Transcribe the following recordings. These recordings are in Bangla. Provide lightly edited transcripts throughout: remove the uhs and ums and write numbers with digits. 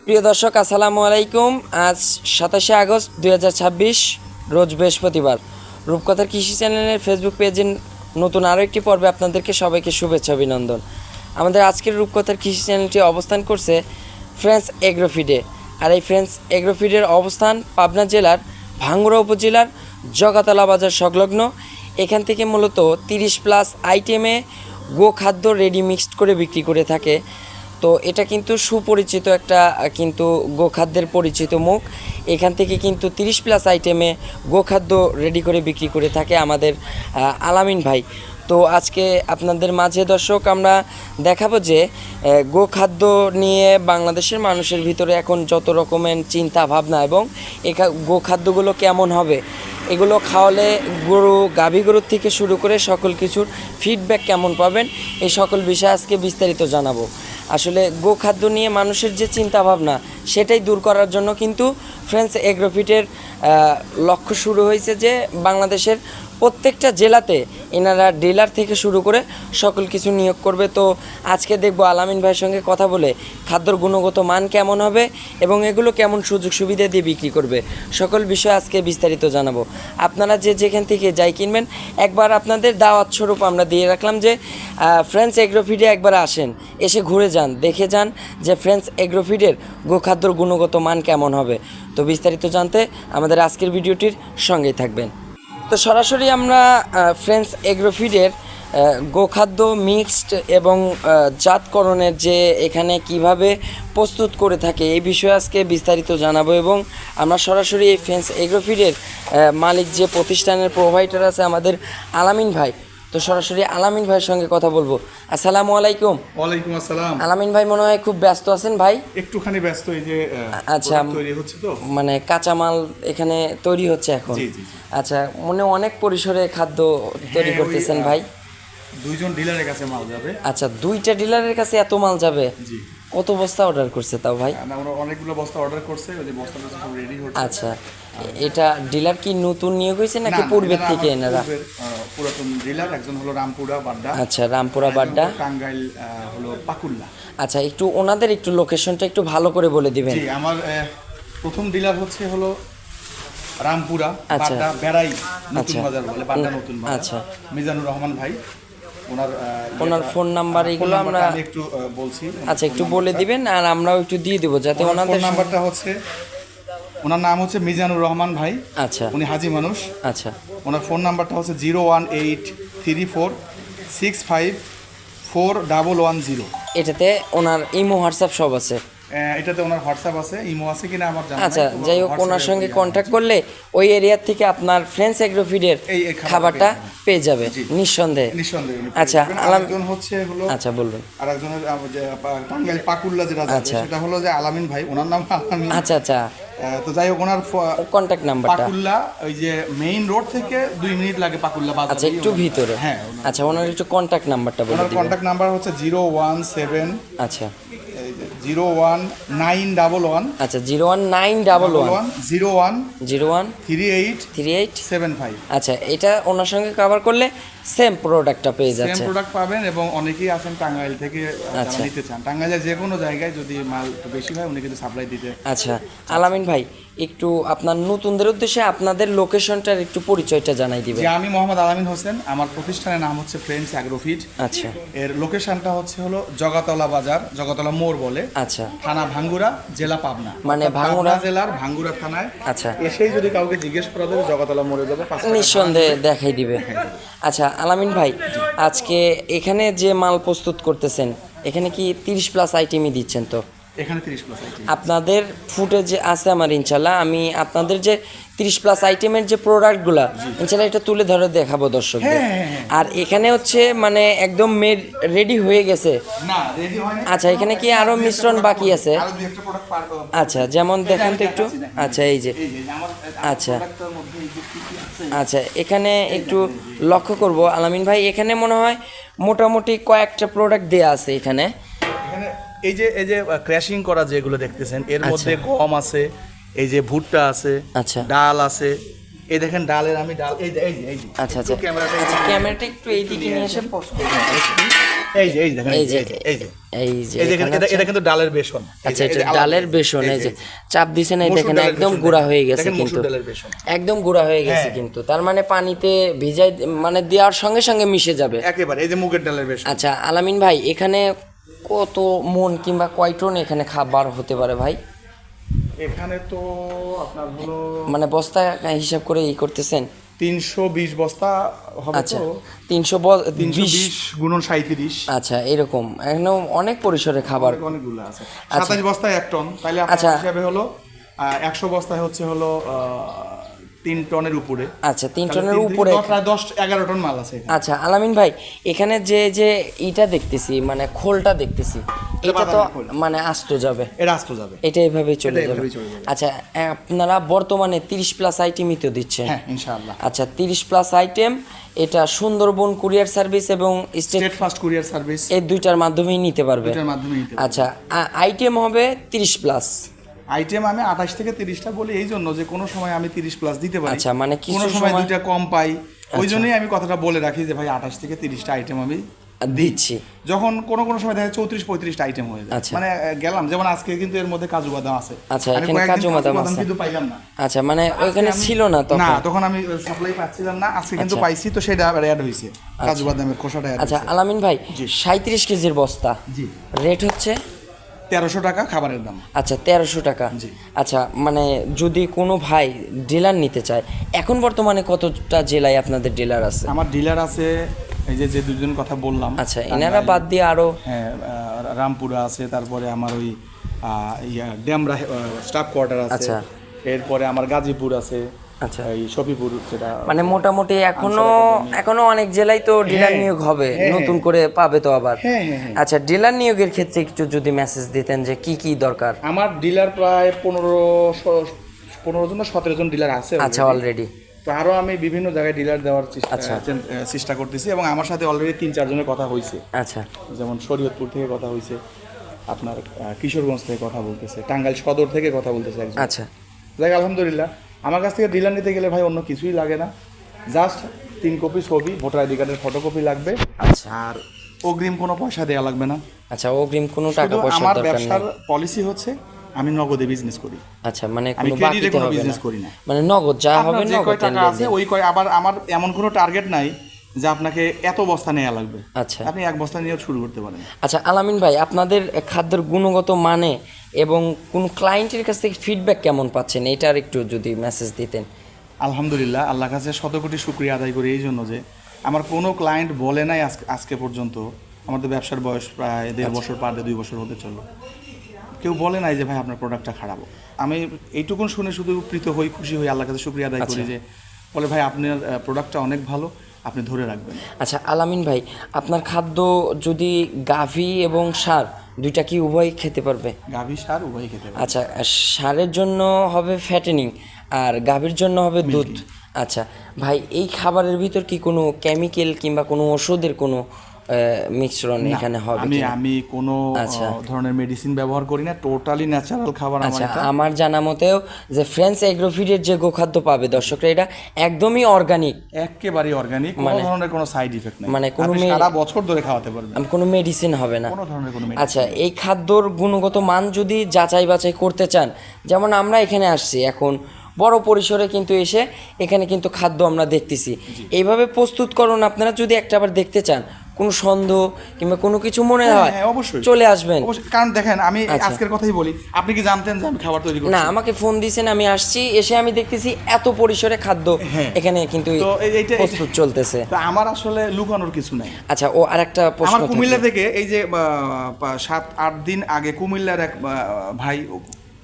প্রিয় দর্শক আসসালামু আলাইকুম। আজ 27শে আগস্ট 2026 রোজ বৃহস্পতিবার। রূপকথার কৃষি চ্যানেলের ফেসবুক পেজের নতুন আরও একটি পর্বে আপনাদেরকে সবাইকে শুভেচ্ছা অভিনন্দন। আমাদের আজকের রূপকথার কৃষি চ্যানেলটি অবস্থান করছে ফ্রেন্স এগ্রোফিডে। আর এই ফ্রেন্স এগ্রোফিডের অবস্থান পাবনা জেলার ভাঙ্গুড়া উপজেলার জগাতলা বাজার সংলগ্ন। এখান থেকে মূলত 30+ আইটেমে গোখাদ্য রেডি মিক্সড করে বিক্রি করে থাকে। তো এটা কিন্তু সুপরিচিত একটা কিন্তু গোখাদ্যের পরিচিত মুখ। এখান থেকে কিন্তু 30+ আইটেমে গোখাদ্য রেডি করে বিক্রি করে থাকে আমাদের আলামিন ভাই। তো আজকে আপনাদের মাঝে দর্শক আমরা দেখাবো যে গোখাদ্য নিয়ে বাংলাদেশের মানুষের ভিতরে এখন যত রকমের চিন্তা ভাবনা এবং গোখাদ্যগুলো কেমন হবে, এগুলো খাওয়ালে গরু গাভী গরুর থেকে শুরু করে সকল কিছুর ফিডব্যাক কেমন পাবেন, এই সকল বিষয় আজকে বিস্তারিত জানাবো। আসলে গোখাদ্য নিয়ে মানুষের যে চিন্তা ভাবনা সেটাই দূর করার জন্য কিন্তু ফ্রেন্স এগ্রোফিটের লক্ষ্য শুরু হয়েছে যে বাংলাদেশের প্রত্যেকটা জেলাতে এনারা ডিলার থেকে শুরু করে সকল কিছু নিয়োগ করবে। তো আজকে দেখবো আলামিন ভাইয়ের সঙ্গে কথা বলে খাদ্যর গুণগত মান কেমন হবে এবং এগুলো কেমন সুযোগ সুবিধা দিয়ে বিক্রি করবে, সকল বিষয় আজকে বিস্তারিত জানাবো। আপনারা যে যেখান থেকে যাই কিনবেন একবার আপনাদের দাওয়াত স্বরূপ আমরা দিয়ে রাখলাম যে ফ্রেন্স এগ্রোফিডে একবার আসেন, এসে ঘুরে যান, দেখে যান যে ফ্রেন্স এগ্রোফিডের গোখাদ্যর গুণগত মান কেমন হবে। তো বিস্তারিত জানতে আমাদের আজকের ভিডিওটির সঙ্গেই থাকবেন। তো সরাসরি আমরা ফ্রেন্স এগ্রোফিডের গোখাদ্য মিক্সড এবং জাতকরণের যে এখানে কিভাবে প্রস্তুত করে থাকে এই বিষয়ে আজকে বিস্তারিত জানাবো। এবং আমরা সরাসরি এই ফ্রেন্স এগ্রোফিডের মালিক যে প্রতিষ্ঠানের প্রোভাইডার আছে আমাদের আলামিন ভাই, তো সরাসরি আলামিন ভাইয়ের সঙ্গে কথা বলবো। আসসালামু আলাইকুম। ওয়ালাইকুম আসসালাম। আলামিন ভাই মনে হয় খুব ব্যস্ত আছেন ভাই? একটুখানি ব্যস্ত, এই যে আচ্ছা তৈরি হচ্ছে তো, মানে কাঁচামাল এখানে তৈরি হচ্ছে এখন। জি জি। আচ্ছা, মনে অনেক পরিসরে খাদ্য তৈরি করতেছেন ভাই? দুইজন ডিলারের কাছে মাল যাবে। আচ্ছা, দুইটা ডিলারের কাছে এত মাল যাবে? জি। কত বস্তা অর্ডার করছে তাও ভাই? আমরা অনেকগুলো বস্তা অর্ডার করছে, ওই যে বস্তাটা সব রেডি হচ্ছে। আচ্ছা, এটা ডিলার কি নতুন নিয়োগ হয়েছে নাকি পূর্বের থেকে এনারা? পুরাতন ডিলার, একজন হলো রামপুরা বাড্ডা। আচ্ছা, রামপুরা বাড্ডা। টাঙ্গাইল হলো পাকুল্লা। আচ্ছা, একটু ওনাদের একটু লোকেশনটা একটু ভালো করে বলে দিবেন। জি, আমার প্রথম ডিলার হলো রামপুরা বাড্ডা বেড়াই নতুন বাজার বলে, বাড্ডা নতুন বাজার। আচ্ছা, মিজানুর রহমান ভাই, ওনার ফোন নাম্বার এগুলো আমরা একটু বলছি। আচ্ছা, একটু বলে দিবেন আর আমরাও একটু দিয়ে দেবো যাতে ওনাদের ফোন নাম্বারটা হচ্ছে, ওনার নাম হচ্ছে মিজানুর রহমান ভাই। আচ্ছা, উনি হাজি মানুষ। আচ্ছা, ওনার ফোন নাম্বারটা হচ্ছে 01834654110। এটাতে ওনার ইমো হোয়াটসঅ্যাপ সব আছে? এটাতে ওনার হোয়াটসঅ্যাপ আছে, ইমো আছে কিনা আমার জানা নাই। আচ্ছা, যাই হোক ওনার সঙ্গে কন্ট্যাক্ট করলে ওই এরিয়ার থেকে আপনার ফ্রেন্স এগ্রোফিডের এই খাবারটা পেয়ে যাবে নিঃসন্দেহে। আচ্ছা, আলামিন হলো, আচ্ছা বলবেন। আর একজনের টাঙ্গাইল পাকুল্লা যেটা যাবে সেটা হলো যে আলামিন ভাই, ওনার নাম আলামিন। আচ্ছা আচ্ছা। তো যাই হোক, ওনার কন্ট্যাক্ট নাম্বারটা পাকুল্লা, ওই যে মেইন রোড থেকে 2 মিনিট লাগে পাকুল্লা বাজার। আচ্ছা, একটু ভিতরে। হ্যাঁ। আচ্ছা, ওনার একটু কন্ট্যাক্ট নাম্বারটা বলে ওনার দিবেন। কন্ট্যাক্ট নাম্বার হচ্ছে 017, আচ্ছা 01911। আচ্ছা, 01911 01 38 3875। 75। আচ্ছা, এটা ওনার সঙ্গে কভার করলে সেম প্রোডাক্টটা পেয়ে যাচ্ছে। সেম প্রোডাক্ট পাবেন। এবং অনেকেই আছেন টাঙ্গাইল থেকে যারা নিতে চান, টাঙ্গাইলের যে কোনো জায়গায় যদি মাল একটু বেশি হয় উনি কিন্তু সাপ্লাই দিতে। আচ্ছা আলামিন ভাই, একটু আপনার নতুনদের উদ্দেশ্যে আপনাদের লোকেশনটার একটু পরিচয়টা জানাই দিবেন। যে আমি মোহাম্মদ আলামিন হোসেন, আমার প্রতিষ্ঠানের নাম হচ্ছে ফ্রেন্স এগ্রোফিড। আচ্ছা, এর লোকেশনটা হলো জগাতলা বাজার, জগাতলা মোড় বলে। আচ্ছা, থানা ভাঙ্গুড়া, জেলা পাবনা, মানে ভাঙ্গুড়া জেলার ভাঙ্গুড়া থানায়। আচ্ছা, এসেই যদি কাউকে জিজ্ঞেস করা যাবে জগাতলা মোড়ে যাবে, নিঃসন্দেহে দেখাই দিবে। আচ্ছা আলামিন ভাই, আজকে এখানে যে মাল প্রস্তুত করতেছেন এখানে কি 30+ আইটেমই দিচ্ছেন? তো এখানে 30+ আইটেম আপনাদের ফুটে যে আছে আমার, ইনশাল্লাহ আমি আপনাদের যে 30+ আইটেমের যে প্রোডাক্টগুলো ইনশাল্লাহ এটা তুলে ধরে দেখাবো দর্শকদের। আর এখানে হচ্ছে মানে একদম রেডি হয়ে গেছে না, রেডি হয়নি। আচ্ছা, এখানে কি আরো মিশ্রণ বাকি আছে? আচ্ছা, যেমন দেখেন তো একটু। আচ্ছা, এই যে আচ্ছা আচ্ছা, এখানে একটু লক্ষ্য করব আলামিন ভাই, এখানে মনে হয় মোটামুটি কয়েকটা প্রোডাক্ট দেয়া আছে এখানে। এই যে ক্র্যাশিং করা যেগুলো দেখতেছেন, এর মধ্যে গম আছে, এই যে ভুট্টা আছে, আচ্ছা, ডাল আছে। এই দেখেন ডালের, আমি ডাল এই যে আচ্ছা আচ্ছা, ক্যামেরাটা একটু এইদিকে নিয়ে এসে পোস্ট করুন। এই যে দেখেন, এই যে এই যে এই যে এই যে এখানে এটা কিন্তু ডালের বেসন। আচ্ছা, এই যে এটা ডালের বেসন। এই যে চাপ দিছেন, এই মসুর দেখেন ডালের একদম বেসন গুঁড়া দেখেন। হয়ে গেছে দেখেন কিন্তু, মসুর ডালের বেসন। একদম গুঁড়া হয়ে গেছে কিন্তু, তার মানে পানিতে ভিজাই মানে দেওয়ার সঙ্গে সঙ্গে মিশে যাবে একেবারে। এই যে মুগের ডালের বেসন। আচ্ছা আলামিন ভাই, এখানে কত মন কিংবা কয় টন এখানে খাবার হতে পারে ভাই? এখানে তো আপনার হলো মানে বস্তা হিসাব করে করতেছেন? 320 বস্তা হবে। আচ্ছা, তো 320 গুণন 37। আচ্ছা, এরকম এখানেও অনেক পরিসরে খাবার। অনেকগুলো আছে। 27 বস্তায় 1 টন, তাহলে আচ্ছা। আপনার হিসাবে হলো 100 বস্তায় হচ্ছে হলো 3 টনের উপরে। আচ্ছা, 3 টনের উপরে। প্রায় 10-11 টন মাল আছে এখানে। আচ্ছা আলামিন ভাই, এখানে যে যে ইটা দেখতেছি মানে খোলটা দেখতেছি, এটা তো বাদামের খোল। মানে আস্ত যাবে, এটা আসতে যাবে। এটা এভাবেই চলে এটা যাবে। এভাবেই চলে যাবে। আচ্ছা, আপনারা বর্তমানে 30 প্লাস আইটেমই তো দিচ্ছেন? হ্যাঁ, ইনশাআল্লাহ। আচ্ছা, 30 প্লাস আইটেম, এটা সুন্দরবন কুরিয়ার সার্ভিস এবং state state first courier service, এই দুইটার মাধ্যমেই নিতে পারবে? এটার মাধ্যমে নিতে পারবে। আচ্ছা, আইটেম হবে 30 প্লাস। আইটেম আমি 28 থেকে 30টা বলি এই জন্য যে কোনো সময় আমি 30 প্লাস দিতে পারি। আচ্ছা, মানে কিছু কোনো সময় সময়- দুইটা কম পাই, ওই জন্যই আমি কথাটা বলে রাখি যে ভাই 28 থেকে 30টা আইটেম আমি দিচ্ছি। যখন কোনো সময় দেখা যায় 34-35টা আইটেম হয়ে যায়। আচ্ছা। মানে গেলাম, যেমন আজকে কিন্তু এর মধ্যে কাজু বাদাম আছে। আচ্ছা, আমি এখানে কয়েকদিন কাজু বাদাম আছে। কিন্তু পাইলাম না। আচ্ছা, মানে ওইখানে আমি- ছিল না তখন? না, তখন আমি সাপ্লাই পাচ্ছিলাম না। আজকে কিন্তু আচ্ছা। পাইছি, তো সেটা অ্যাড হয়েছে, কাজু বাদামের খোসাটা অ্যাড আচ্ছা হয়েছে। আলামিন ভাই, জি। 37 কেজির বস্তা, জি, রেট হচ্ছে 1300 টাকা খাবারের দাম। আচ্ছা 1300 টাকা। জি। আচ্ছা, মানে যদি কোনো ভাই ডিলার নিতে চায়, এখন বর্তমানে কতটা জেলায় আপনাদের ডিলার আছে? আমার ডিলার আছে এই যে দুজন কথা বললাম। আচ্ছা, এনারা বাদ দিয়ে আরো? হ্যাঁ, রামপুরা আছে, তারপরে আমার ওই ড্যামরা স্টাফ কোয়ার্টার আছে। আচ্ছা। এরপরে আমার গাজীপুর আছে, আচ্ছা, এই শফিপুর, সেটা মানে মোটামুটি এখনো অনেক জেলায় তো ডিলার হ্যাঁ, নিয়োগ হবে, হ্যাঁ, নতুন করে পাবে তো আবার। হ্যাঁ, হ্যাঁ, হ্যাঁ। আচ্ছা, ডিলার নিয়োগের ক্ষেত্রে একটু যদি মেসেজ দিতেন যে কি কি দরকার? আমার ডিলার প্রায় 15 জন না 17 জন ডিলার আছে আচ্ছা, already। অলরেডি। তো আরো আমি বিভিন্ন জায়গায় ডিলার দেওয়ার আচ্ছা। চেষ্টা করতেছি, এবং আমার সাথে অলরেডি 3-4 জনের কথা হয়েছে। আচ্ছা, যেমন শরীয়তপুর থেকে কথা হয়েছে, আপনার কিশোরগঞ্জ থেকে কথা বলতেছে, টাঙ্গাইল সদর থেকে কথা বলতেছে একজন। আচ্ছা, যাই আলহামদুলিল্লাহ, আমার কাছ থেকে ডিলার নিতে গেলে ভাই অন্য কিছুই লাগে না, জাস্ট 3 কপি ছবি, ভোটার আইডি কার্ডের ফটোকপি লাগবে, আচ্ছা, আর অগ্রিম কোনো পয়সা দেওয়া লাগবে না। আচ্ছা, অগ্রিম কোনো টাকা শুধু পয়সার আমার দরকার ব্যবসার নেই? পলিসি হচ্ছে আমি নগদে বিজনেস করি। আচ্ছা, মানে আমি কোনো ক্রেডিটে বাকিতে কোনো হবে বিজনেস না? করি না। মানে নগদ যা হবে আপনার যে নগদ কয় টাকা আছে লেনদেন। ওই কয়, আবার আমার এমন কোনো টার্গেট নাই যে আপনাকে এত বস্তা নেওয়া লাগবে। আচ্ছা। আপনি 1 বস্তা নিয়েও শুরু করতে পারেন। আচ্ছা আলামিন ভাই, আপনাদের খাদ্যের গুণগত মানে এবং কোন ক্লায়েন্টের কাছ থেকে ফিডব্যাক কেমন পাচ্ছেন, এটার একটু যদি মেসেজ দিতেন? আলহামদুলিল্লাহ, আল্লাহর কাছে শত কোটি শুকরিয়া আদায় করি এই জন্য যে আমার কোনো ক্লায়েন্ট বলে নাই আজকে পর্যন্ত, আমার তো ব্যবসার বয়স প্রায় 1.5 বছর পার দিয়ে 2 বছর হতে চললো, কেউ বলে নাই যে ভাই আপনার প্রোডাক্টটা খারাপ। আমি এইটুকুন শুনে শুধু প্রীত হই, খুশি হই, আল্লাহর কাছে শুকরিয়া আদায় করি যে বলে ভাই আপনার প্রোডাক্টটা অনেক ভালো, আপনি ধরে রাখবেন। আচ্ছা আলামিন ভাই, আপনার খাদ্য যদি গাভী এবং ষাঁড় দুইটা কি উভয় খেতে পারবে? গাভী ষাঁড় উভয়ই খেতে পারে। আচ্ছা, ষাঁড়ের জন্য হবে ফ্যাটেনিং আর গাভীর জন্য হবে দুধ। আচ্ছা ভাই, এই খাবারের ভিতর কি কোনো কেমিক্যাল কিংবা কোনো ওষুধের কোনো মিশ্রণ এখানে হবে কিনা? আমি কোনো আচ্ছা। ধরনের মেডিসিন ব্যবহার করি না, টোটালি ন্যাচারাল খাবার আমার আচ্ছা, এটা। আমার জানা মতেও যে ফ্রেন্স এগ্রোফিডের যে গোখাদ্য পাবে দর্শকরা, এটা একদমই অর্গানিক, একেবারে অর্গানিক, কোনো ধরনের কোনো সাইড ইফেক্ট নেই, মানে কোনো আপনি সারা বছর ধরে খাওয়াতে পারবেন, কোনো মেডিসিন হবে না। কোনো ধরনের কোনো আচ্ছা, এই খাদ্যর গুণগত মান যদি যাচাই বাছাই করতে চান, যেমন আমরা এখানে আসছি এখন বড় পরিসরে কিন্তু এসে এখানে কিন্তু খাদ্য আমরা দেখতেছি, এইভাবে প্রস্তুতকরণ আপনারা যদি একটা আবার দেখতে চান, কোনো সন্দেহ কিংবা কোনো কিছু মনে হয় অবশ্যই চলে আসবেন। কারণ দেখেন, আমি আচ্ছা। আজকের কথাই বলি, আপনি কি জানতেন যে আমি খাবার তৈরি করছি? না, আমাকে ফোন দিয়েছেন, আমি আসছি, এসে আমি দেখতেছি এত পরিসরে খাদ্য এখানে কিন্তু তো এইটা প্রস্তুত চলতেছে। তো আমার আসলে লুকানোর কিছু নাই। আচ্ছা, ও আরেকটা প্রশ্ন আমার থাকলো। কুমিল্লা থেকে এই যে 7-8 দিন আগে কুমিল্লার এক ভাই,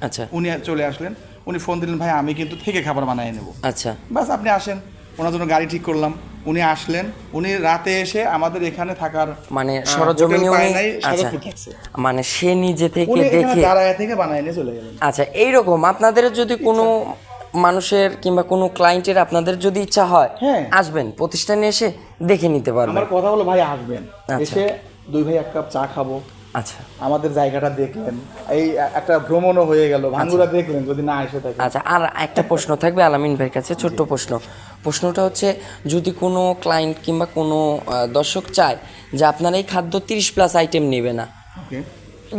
আচ্ছা, উনি চলে আসলেন, উনি ফোন দিলেন, ভাই আমি কিন্তু থেকে খাবার বানিয়ে নেব। আচ্ছা, বাস আপনি আসেন, ওনার জন্য গাড়ি ঠিক করলাম, উনি আসলেন, উনি রাতে এসে আমাদের এখানে থাকার মানে সরজমিনে উনি, আচ্ছা, থাকছে, মানে সে নিজে থেকে উনি এখানে দেখে, দাঁড়ায় থেকে বানিয়ে নিয়ে চলে গেলেন। আচ্ছা, এইরকম আপনাদের যদি কোনো মানুষের কিংবা কোনো ক্লায়েন্টের আপনাদের যদি ইচ্ছা হয়, হ্যাঁ। আসবেন প্রতিষ্ঠানে এসে দেখে নিতে পারবেন। আমার কথা হলো ভাই আসবেন, আচ্ছা। এসে 2 ভাই 1 কাপ চা খাবো, আচ্ছা আমাদের জায়গাটা দেখলেন, এই একটা ভ্রমণও হয়ে গেল, ভাঙ্গুরা দেখলেন যদি না এসে থাকে। আচ্ছা, আর একটা প্রশ্ন থাকবে আলামিন ভাইয়ের কাছে, ছোট্ট প্রশ্নটা হচ্ছে, যদি কোনো ক্লায়েন্ট কিংবা কোনো দর্শক চায় যে আপনার এই খাদ্য 30+ আইটেম নেবে না, ওকে,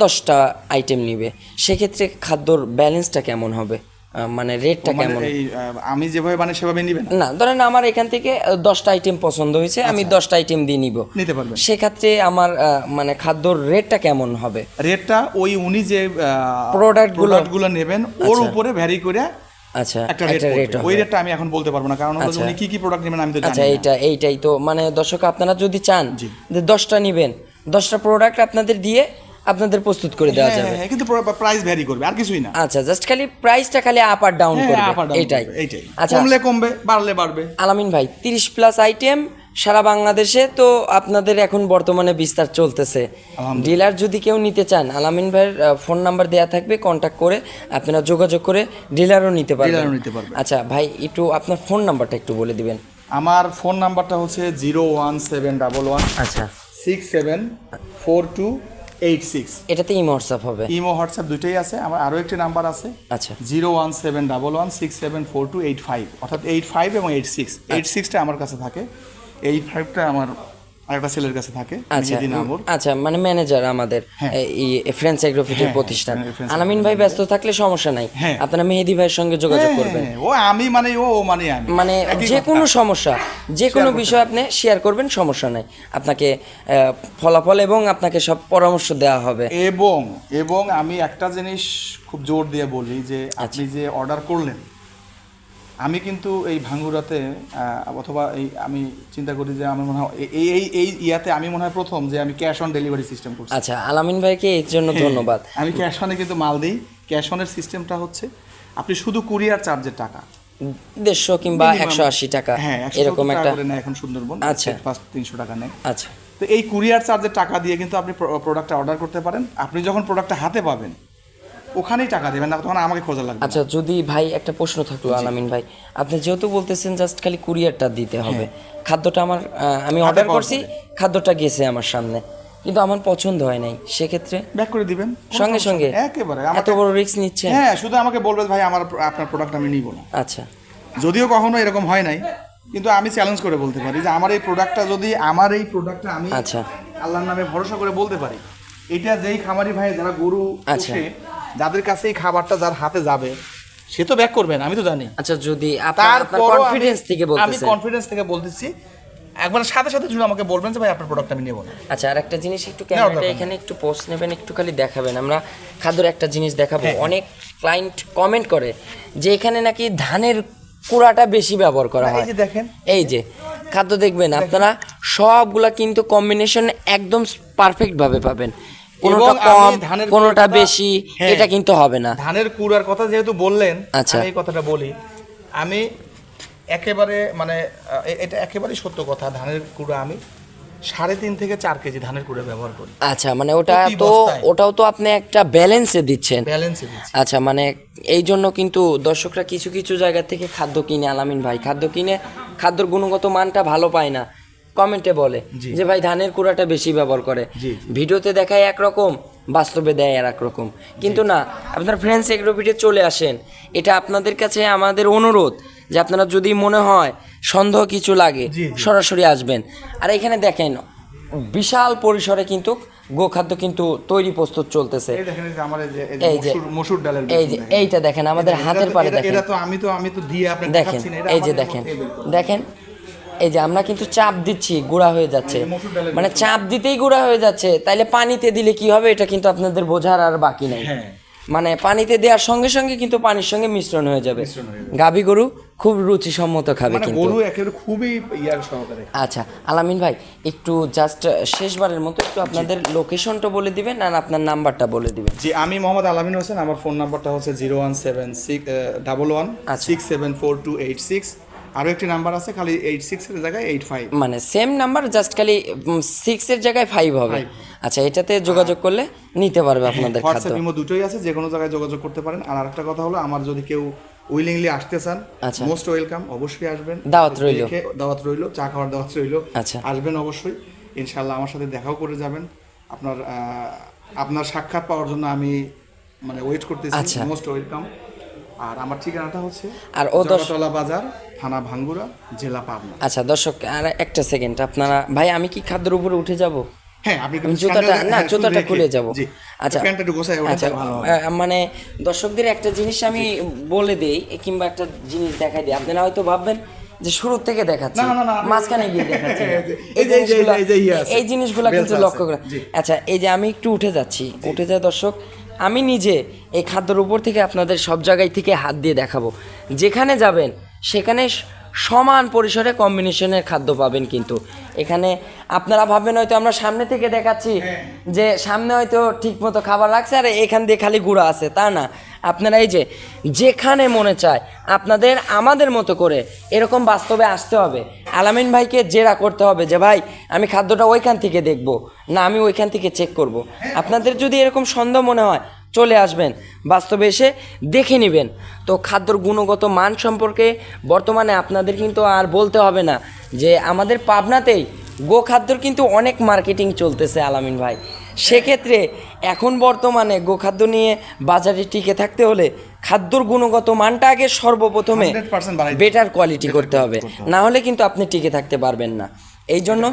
10টা আইটেম নিবে, সেক্ষেত্রে খাদ্যর ব্যালেন্সটা কেমন হবে, মানে রেটটা মানে কেমন? এই আমি যেভাবে মানে সেভাবে নিবেন না, ধরেন আমার এখান থেকে 10টা আইটেম পছন্দ হয়েছে, আমি 10টা আইটেম দিয়ে নিব, নিতে পারবেন। সেক্ষেত্রে আমার মানে খাদ্যর রেটটা কেমন হবে? রেটটা ওই উনি যে প্রোডাক্টগুলো নেবেন ওর উপরে ভ্যারি করে আচ্ছা একটা একটা রেট রেট হবে। ওই রেটটা আমি এখন বলতে পারবো না, কারণ হলো যে আচ্ছা। উনি কি কি প্রোডাক্ট নেবেন আমি তো জানি আচ্ছা, না। এইটাই তো, মানে দর্শক আপনারা যদি চান জি। যে 10টা নেবেন, 10টা প্রোডাক্ট আপনাদের দিয়ে আপনাদের প্রস্তুত করে দেওয়া যাবে। হ্যাঁ, কিন্তু প্রাইস ভ্যারি করবে, আর কিছুই না। আচ্ছা, জাস্ট খালি প্রাইসটা খালি আপ আর ডাউন হ্যাঁ, করবে, up আর down এইটাই। করবে, এইটাই। আচ্ছা কমলে কমবে, বাড়লে বাড়বে। আলামিন ভাই, 30+ আইটেম সারা বাংলাদেশে তো আপনাদের এখন বর্তমানে বিস্তার চলতেছে। ডিলার যদি কেউ নিতে চান, আলামিন ভাইয়ের ফোন নাম্বার দেওয়া থাকবে, কন্ট্যাক্ট করে আপনারা যোগাযোগ করে ডিলারও নিতে পারবেন। আচ্ছা ভাই, একটু আপনার ফোন নাম্বারটা একটু বলে দিবেন। আমার ফোন নাম্বারটা হচ্ছে 01711 আচ্ছা 674286। এটাতে ইমো হোয়াটসঅ্যাপ হবে? ইমো হোয়াটসঅ্যাপ দুটোই আছে। আমার আরও একটি নাম্বার আছে, আচ্ছা 01711674285, অর্থাৎ 85 এবং 86। 86টা আমার কাছে থাকে, 85টা আমার আরেকটা ছেলের কাছে থাকে, আচ্ছা মেহেদী নামর। আচ্ছা, মানে ম্যানেজার আমাদের এই ফ্রেন্স এগ্রোফিটের হ্যাঁ, প্রতিষ্ঠান। ফ্রেন্স আলামিন ভাই ব্যস্ত থাকলে সমস্যা নাই, হ্যাঁ। আপনারা মেহেদী ভাইয়ের সঙ্গে যোগাযোগ করবেন। ও আমি মানে ও মানে আমি, মানে একই যে কথা। কোনো সমস্যা, যে কোনো করতে বিষয় আপনি শেয়ার করবেন, সমস্যা নাই, আপনাকে ফলাফল এবং আপনাকে সব পরামর্শ দেওয়া হবে। এবং আমি একটা জিনিস খুব জোর দিয়ে বলি যে আপনি যে অর্ডার করলেন, আমি কিন্তু এই ভাঙ্গুরাতে অথবা এই আমি চিন্তা করি যে আমার মনে হয় এই ইয়াতে আমি মনে হয় প্রথম যে আমি ক্যাশ অন ডেলিভারি সিস্টেম করছি। আচ্ছা, আলামিন ভাইকে এর জন্য ধন্যবাদ। আমি ক্যাশ অনে কিন্তু মাল দিই। ক্যাশ অনের সিস্টেমটা হচ্ছে আপনি শুধু কুরিয়ার চার্জের টাকা 150 কিংবা Minimum, 180 টাকা, হ্যাঁ, এরকম একটা। নেয় এখন সুন্দরবন। আচ্ছা। ফার্স্ট 300 টাকা নেয়। আচ্ছা তো এই কুরিয়ার চার্জের টাকা দিয়ে কিন্তু আপনি প্রোডাক্টটা অর্ডার করতে পারেন। আপনি যখন প্রোডাক্টটা হাতে পাবেন ওখানেই টাকা দেবেন না, তখন আমাকে খোঁজা লাগবে না। আচ্ছা, যদি ভাই একটা প্রশ্ন থাকলো আলামিন ভাই, আপনি যেহেতু বলতেছেন জাস্ট খালি কুরিয়ারটা দিতে হবে, খাদ্যটা আমার আমি হাতে অর্ডার পাওয়ার করছি, খাদ্যটা গেছে আমার সামনে, কিন্তু আমার পছন্দ হয় নাই, সেক্ষেত্রে ব্যাক করে দিবেন সঙ্গে সঙ্গে? একেবারে এত বড় রিস্ক নিচ্ছে? হ্যাঁ, শুধু আমাকে বলবেন ভাই আপনার প্রোডাক্ট আমি নিব না। আচ্ছা যদিও কখনো এরকম হয় নাই, কিন্তু আমি চ্যালেঞ্জ করে বলতে পারি যে আমার এই প্রোডাক্টটা আমি আচ্ছা আল্লাহর নামে ভরসা করে বলতে পারি, এটা যেই খামারি ভাই যারা গরু আচ্ছা। পোষে, যাদের কাছে এই খাবারটা যার হাতে যাবে সে তো ব্যাক করবেন, আমি তো জানি। আচ্ছা, যদি আপনার কনফিডেন্স থেকে আমি বলতেছেন, কনফিডেন্স থেকে বলতেছি, একবার সাথে সাথে শুধু আমাকে বলবেন যে ভাই আপনার প্রোডাক্ট আমি নেব না। আচ্ছা, আর একটা জিনিস একটু ক্যামেরাটা এখানে একটু পোস্ট নেবেন, একটু খালি দেখাবেন, আমরা খাদ্যের একটা জিনিস দেখাবো। অনেক ক্লায়েন্ট কমেন্ট করে যে এখানে নাকি ধানের কুড়াটা বেশি ব্যবহার করা হয়। এই যে দেখেন, এই যে খাদ্য দেখবেন আপনারা, সবগুলা কিন্তু কম্বিনেশন একদম পারফেক্ট ভাবে পাবেন, কোনোটা কম কোনোটা বেশি, এটা কিন্তু হবে না। ধানের কুড়ার কথা যেহেতু বললেন, আচ্ছা। আমি এই কথাটা বলি, আমি একেবারে মানে এটা একেবারেই সত্য কথা। ধানের কুড়া আমি 3.5 থেকে 4 কেজি ধানের কুড়া ব্যবহার করি। আচ্ছা, মানে ওটা প্রতি তো বস্তায়। ওটাও তো আপনি একটা ব্যালেন্সে দিচ্ছেন। ব্যালেন্সে দিচ্ছি। আচ্ছা, মানে এই জন্য কিন্তু দর্শকরা কিছু কিছু জায়গা থেকে খাদ্য কিনে, আলামিন ভাই খাদ্য কিনে খাদ্যর গুণগত মানটা ভালো পায় না, কমেন্টে বলে যে ভাই ধানের কুড়াটা বেশি ব্যবহার করে, ভিডিওতে দেখায় একরকম, বাস্তবে দেয় আর একরকম। কিন্তু না, আপনার ফ্রেন্ডস এগ্রোফিটে চলে আসেন, এটা আপনাদের কাছে আমাদের অনুরোধ যে আপনারা যদি মনে হয় সন্দেহ কিছু লাগে, সরাসরি আসবেন। আর এখানে দেখেন বিশাল পরিসরে কিন্তু গোখাদ্য কিন্তু তৈরি প্রস্তুত চলতেছে। এই দেখেন, এই যে আমার এই যে মসুর ডালের, এই যে এইটা দেখেন আমাদের হাতের পারে, দেখেন এটা তো আমি তো দিয়ে আপনাকে দেখেন, দেখাচ্ছি না, এটা এই যে আমাদের দেখেন মধ্যে বের করা। দেখেন, এই যে আমরা কিন্তু চাপ দিচ্ছি, গুঁড়া হয়ে যাচ্ছে, মসুর ডালের মানে চাপ দিতেই গুঁড়া হয়ে যাচ্ছে। তাইলে পানিতে দিলে কি হবে, এটা কিন্তু আপনাদের বোঝার আর বাকি নাই। হ্যাঁ, মানে পানিতে দেওয়ার সঙ্গে সঙ্গে কিন্তু পানির সঙ্গে মিশ্রণ হয়ে যাবে, গাভী গরু খুব রুচিসম্মত খাবে মানে কিন্তু। গরু একেবারে খুবই ইয়ার সহকারে। আচ্ছা আলামিন ভাই, একটু জাস্ট শেষবারের মতো একটু আপনাদের লোকেশনটা বলে দিবেন আর আপনার নাম্বারটা বলে দিবেন। জি, আমি মোহাম্মদ আলামিন হোসেন, আমার ফোন নাম্বারটা হচ্ছে 01711674286। আরও একটি নাম্বার আছে, খালি 86 এর জায়গায় 85, মানে সেম নাম্বার, জাস্ট খালি 6 এর জায়গায় 5 হবে। আচ্ছা, এটাতে যোগাযোগ করলে নিতে পারবে আপনাদের খাদ্য। হোয়াটসঅ্যাপ ইমো দুটোই আছে, যে কোনো জায়গায় যোগাযোগ করতে পারেন। আর আরেকটা কথা হলো, আমার যদি কেউ উইলিংলি আসতে চান, আচ্ছা, মোস্ট ওয়েলকাম, অবশ্যই আসবেন, দাওয়াত রইল, দাওয়াত রইল, চা খাওয়ার দাওয়াত রইল। আচ্ছা, আসবেন অবশ্যই, ইনশাআল্লাহ আমার সাথে দেখাও করে যাবেন। আপনার আপনার সাক্ষাৎ পাওয়ার জন্য আমি মানে ওয়েট করতেছি। আচ্ছা। Most welcome. আর আমার ঠিকানাটা হচ্ছে আর ও জগতলা বাজার, থানা ভাঙ্গুরা, জেলা পাবনা। আচ্ছা দর্শক, আর একটা সেকেন্ড, আপনারা ভাই আমি কি খাদ্যের উপরে উঠে যাব? হ্যাঁ, আপনি আমি জুতাটা না, জুতাটা খুলে যাব। আচ্ছা প্যান্টটা একটু গোছায় ওঠেন, আচ্ছা, তাহলে ভালো হবে। মানে দর্শকদের একটা জিনিস আমি বলে দেই কিংবা একটা জিনিস দেখাই দিই, আপনারা হয়তো ভাববেন যে শুরু থেকে দেখাচ্ছি, না, না, না, মাঝখানে গিয়ে দেখাচ্ছি। এই যে- এই জিনিসগুলো কিন্তু বেলচা লক্ষ্য আছে, করে। জি। আচ্ছা, এই যে আমি একটু উঠে যাচ্ছি, উঠে যায় দর্শক, আমি নিজে এই খাদ্যের উপর থেকে আপনাদের সব জায়গায় থেকে হাত দিয়ে দেখাবো, যেখানে যাবেন সেখানে সমান পরিসরে কম্বিনেশনের খাদ্য পাবেন। কিন্তু এখানে আপনারা ভাববেন হয়তো আমরা সামনে থেকে দেখাচ্ছি যে সামনে হয়তো ঠিক মতো খাবার রাখছে আর এখান দিয়ে খালি গুঁড়া আছে, তা না। আপনারা এই যে যেখানে মনে চায় আপনাদের আমাদের মতো করে এরকম বাস্তবে আসতে হবে, আলামিন ভাইকে জেরা করতে হবে যে ভাই আমি খাদ্যটা ওইখান থেকে দেখব না, আমি ওইখান থেকে চেক করব। আপনাদের যদি এরকম সন্দেহ মনে হয় চলে আসবেন, বাস্তবে এসে দেখে নেবেন। তো খাদ্যর গুণগত মান সম্পর্কে বর্তমানে আপনাদের কিন্তু আর বলতে হবে না যে আমাদের পাবনাতেই গোখাদ্যর কিন্তু অনেক মার্কেটিং চলতেছে আলামিন ভাই। সেক্ষেত্রে এখন বর্তমানে গোখাদ্য নিয়ে বাজারে টিকে থাকতে হলে খাদ্যর গুণগত মানটা আগে সর্বপ্রথমে 100% বাড়াই দিতে বেটার কোয়ালিটি করতে হবে, না হলে কিন্তু আপনি টিকে থাকতে পারবেন না। এই জন্য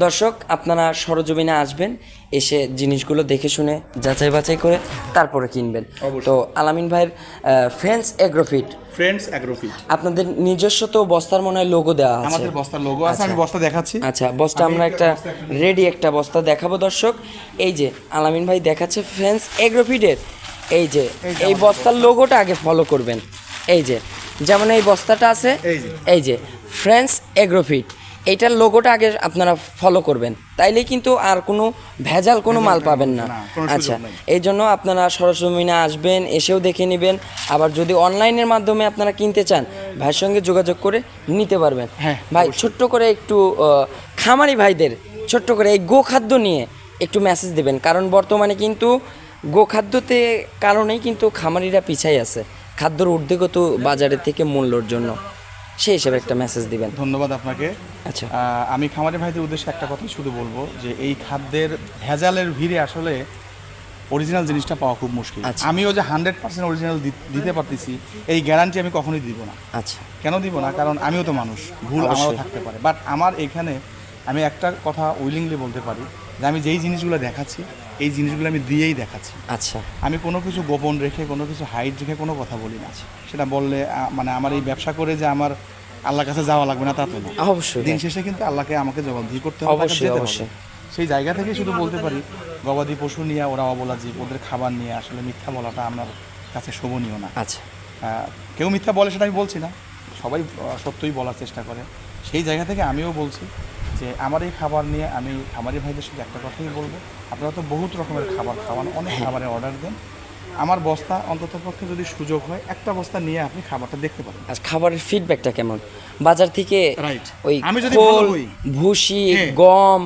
দর্শক আপনারা সরজমিনে আসবেন, এসে জিনিসগুলো দেখে শুনে যাচাই বাছাই করে তারপরে কিনবেন। তো আলামিন ভাইয়ের ফ্রেন্ডস এগ্রোফিট, ফ্রেন্ডস অ্যাগ্রোফিট, আপনাদের নিজস্ব তো বস্তার মনে হয় লোগো দেওয়া আছে। আমাদের বস্তার লোগো আছে, আমি বস্তা দেখাচ্ছি। আচ্ছা, বস্তা আমরা একটা রেডি একটা বস্তা দেখাবো দর্শক। এই যে আলামিন ভাই দেখাচ্ছে ফ্রেন্ডস এগ্রোফিটের, এই যে এই বস্তার লোগোটা আগে ফলো করবেন। এই যে যেমন এই বস্তাটা আছে, এই যে ফ্রেন্ডস এগ্রোফিট, এইটার লোগোটা আগে আপনারা ফলো করবেন, তাইলেই কিন্তু আর কোনো ভেজাল কোনো মাল পাবেন না। কোনো সুযোগ আচ্ছা, নাই। এই জন্য আপনারা সরজমিনে আসবেন, এসেও দেখে নেবেন। আবার যদি অনলাইনের মাধ্যমে আপনারা কিনতে চান, ভাইয়ের সঙ্গে যোগাযোগ করে নিতে পারবেন। হ্যাঁ, ভাই ছোট্ট করে একটু খামারি ভাইদের ছোট্ট করে এই গোখাদ্য নিয়ে একটু মেসেজ দেবেন, কারণ বর্তমানে কিন্তু গোখাদ্যতে কারণেই কিন্তু খামারিরা পিছাই আছে খাদ্যর ঊর্ধ্বগত বাজারের থেকে মূল্যর জন্য, সেই হিসেবে একটা মেসেজ দিবেন। ধন্যবাদ আপনাকে। আচ্ছা আমি খামারি ভাইদের উদ্দেশ্যে একটা কথাই শুধু বলবো যে এই খাদ্যের ভেজালের ভিড়ে আসলে অরিজিনাল জিনিসটা পাওয়া খুব মুশকিল। আচ্ছা। আমিও যে 100% অরিজিনাল দিতে পারতেছি এই গ্যারান্টি আমি কখনোই দিব না। আচ্ছা কেন দিব না? কারণ আমিও তো মানুষ, ভুল আমারও অবশ্যই। থাকতে পারে। বাট আমার এখানে আমি একটা কথা উইলিংলি বলতে পারি যে আমি যেই জিনিসগুলো দেখাচ্ছি এই জিনিসগুলো আমি দিয়েই দেখাচ্ছি। আচ্ছা আমি কোনো কিছু গোপন রেখে, কোনো কিছু হাইড রেখে কোনো কথা বলি না। সেটা বললে মানে আমার এই ব্যবসা করে যে আমার আল্লাহর কাছে যাওয়া লাগবে না তা তো না। অবশ্যই দিন শেষে কিন্তু আল্লাহকে আমাকে জবাবদিহি করতে হবে, তাকে অবশ্যই, যেতে হবে। অবশ্যই। সেই জায়গা থেকে শুধু বলতে পারি গবাদি পশু নিয়ে ওরা অবলা জীব, ওদের খাবার নিয়ে আসলে মিথ্যা বলাটা আমার কাছে শোভনীয় না। আচ্ছা কেউ মিথ্যা বলে সেটা আমি বলছি না, সবাই সত্যই বলার চেষ্টা করে। সেই জায়গা থেকে আমিও বলছি যে আমার এই খাবার নিয়ে আমি খামারি ভাইদের সাথে একটা কথাই বলবো, আপনারা তো বহুত রকমের খাবার খাওয়ান, অনেক খাবারের অর্ডার দেন। আমার বস্তা অন্ততপক্ষে যদি সুযোগ হয় একটা বস্তা নিয়ে আপনি খাবারটা দেখতে পারেন। আর খাবারের ফিডব্যাকটা কেমন বাজার থেকে? Right. ওই আমি যদি খোল, ভালো হই, ভুসি, হ্যাঁ। গম,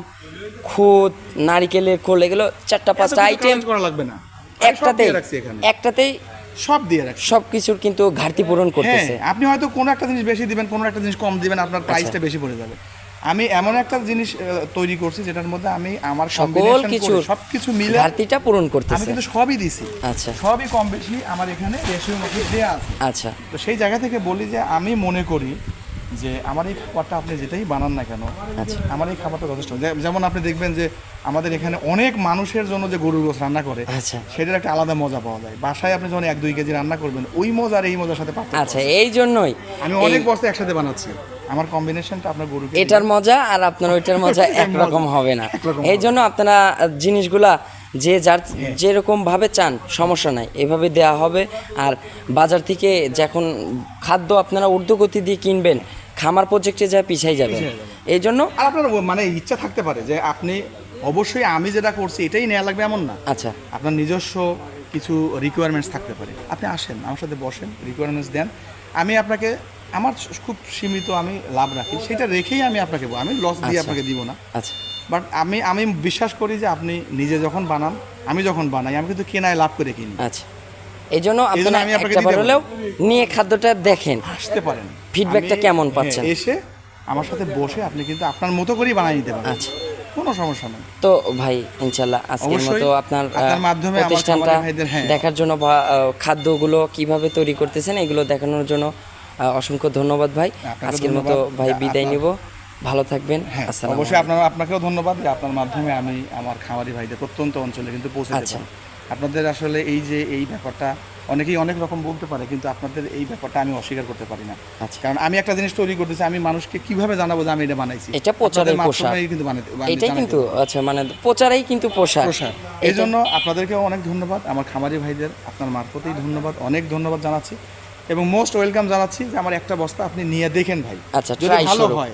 খুদ, নারিকেলের খোল, এগুলো 4-5টা আইটেম করা লাগবে না, আমি সব দিয়ে রাখছি এখানে, একটাতেই সব দিয়ে রাখছি। সব কিছুর কিন্তু ঘাটতি পূরণ করতেছে। হ্যাঁ, আপনি হয়তো কোনো একটা জিনিস বেশি দিবেন, কোনো একটা জিনিস কম দিবেন, আপনার প্রাইসটা বেশি পড়ে যাবে। আমি এমন একটা জিনিস তৈরি করছি যেটার মধ্যে আমি আমার সকল কিছু সবকিছু মিলে ঘাটতিটা পূরণ আমি করতেছে। কিন্তু সবই দিছি। আচ্ছা সবই কম বেশি আমার এখানে রেশিও মতো দেয়া আছে। আচ্ছা তো সেই জায়গা থেকে বলি যে আমি মনে করি যে আমার এই খাবারটা আপনি যেটাই বানান না কেন, আচ্ছা আমার এই খাবারটা যথেষ্ট। যেমন আপনি দেখবেন যে আমাদের এখানে অনেক মানুষের জন্য যে গরুর গোশত রান্না করে আচ্ছা সেটার একটা আলাদা মজা পাওয়া যায়। বাসায় আপনি যখন 1-2 কেজি রান্না করবেন ওই মজা আর এই মজার সাথে পার্থক্য আচ্ছা, আছে। এই জন্যই আমি অনেক বস্তা একসাথে বানাচ্ছি, আমার কম্বিনেশনটা আপনার গরুকে এটার মজা আর আপনার ওইটার মজা একরকম হবে না। একরকম এই জন্য আপনারা জিনিসগুলা যে যার যেরকম ভাবে চান সমস্যা নাই, এভাবে দেয়া হবে। আর বাজার থেকে যখন খাদ্য আপনারা ঊর্ধ্বগতি দিয়ে কিনবেন, খামার প্রজেক্টে যা পিছাই যাবেন। এই জন্য আর আপনার মানে ইচ্ছা থাকতে পারে যে আপনি অবশ্যই আমি যেটা করছি এটাই নেওয়া লাগবে এমন না। আচ্ছা আপনার নিজস্ব কিছু রিকোয়ারমেন্টস থাকতে পারে, আপনি আসেন আমার সাথে বসেন, রিকোয়ারমেন্টস দেন, আমি আপনাকে আমার খুব সীমিত আমি লাভ রাখি, সেটা রেখেই আমি আপনাকে আমি লস দিয়ে আচ্ছা। আপনাকে দিব না। আচ্ছা বাট আমি বিশ্বাস করি যে আপনি নিজে যখন বানান, আমি যখন বানাই আমি কিন্তু কেনায় লাভ করে কিনি। আচ্ছা, এই জন্য এই জন্য আপনারা আমি আপনাকে একটাবার দিতে হলেও নিয়ে খাদ্যটা দেখেন, আসতে পারেন, ফিডব্যাকটা আমি- কেমন হ্যাঁ, পাচ্ছেন। এসে আমার সাথে বসে আপনি কিন্তু আপনার মতো করেই বানিয়ে নিতে পারেন। আচ্ছা কোনো সমস্যা নেই। তো ভাই ইনশাল্লাহ আজকের অবশ্যই মতো আপনার আপনার মাধ্যমে আমার প্রতিষ্ঠানটা খামারি ভাইদের, হ্যাঁ। দেখার জন্য বা খাদ্যগুলো কিভাবে তৈরি করতেছেন এগুলো দেখানোর জন্য অসংখ্য ধন্যবাদ ভাই। আপনাকেও আজকের মতো ধন্যবাদ। ভাই বিদায় আপনার- নিব, ভালো থাকবেন। হ্যাঁ, আসসালামু অবশ্যই আপনাকেও ধন্যবাদ যে আপনার মাধ্যমে আমি আমার খামারি ভাইদের প্রত্যন্ত অঞ্চলে কিন্তু পৌঁছাতে আচ্ছা। পারি। আপনাদের আসলে এই ব্যাপারটা অনেকেই অনেক রকম বলতে পারে, কিন্তু আপনাদের এই ব্যাপারটা আমি অস্বীকার করতে পারি না। আচ্ছা। কারণ আমি একটা জিনিস তৈরি করতেছি, আমি মানুষকে কিভাবে জানাবো যে আমি এটা বানাইছি? এটা প্রচারের আপনাদের পোশাক। মাধ্যমেই কিন্তু এটাই জানাতে কিন্তু পারবো। আচ্ছা মানে প্রচারেই কিন্তু পোশাক। প্রসার। এই জন্য আপনাদেরকেও অনেক ধন্যবাদ, আমার খামারি ভাইদের আপনার মারফতেই ধন্যবাদ, অনেক ধন্যবাদ জানাচ্ছি এবং মোস্ট ওয়েলকাম জানাচ্ছি যে আমার একটা বস্তা আপনি নিয়ে দেখেন ভাই। আচ্ছা, যদি try ভালো স্বরূপ। হয়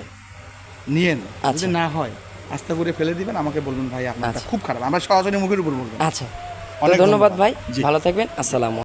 নিয়েন, আচ্ছা। যদি না হয় আস্তে করে ফেলে দিবেন, আমাকে বলবেন ভাই আপনারটা আচ্ছা। খুব খারাপ, আমরা সরাসরি মুখের উপর বলবেন। আচ্ছা, তো অনেক ধন্যবাদ ভাই, জি। ভালো থাকবেন। আসসালামু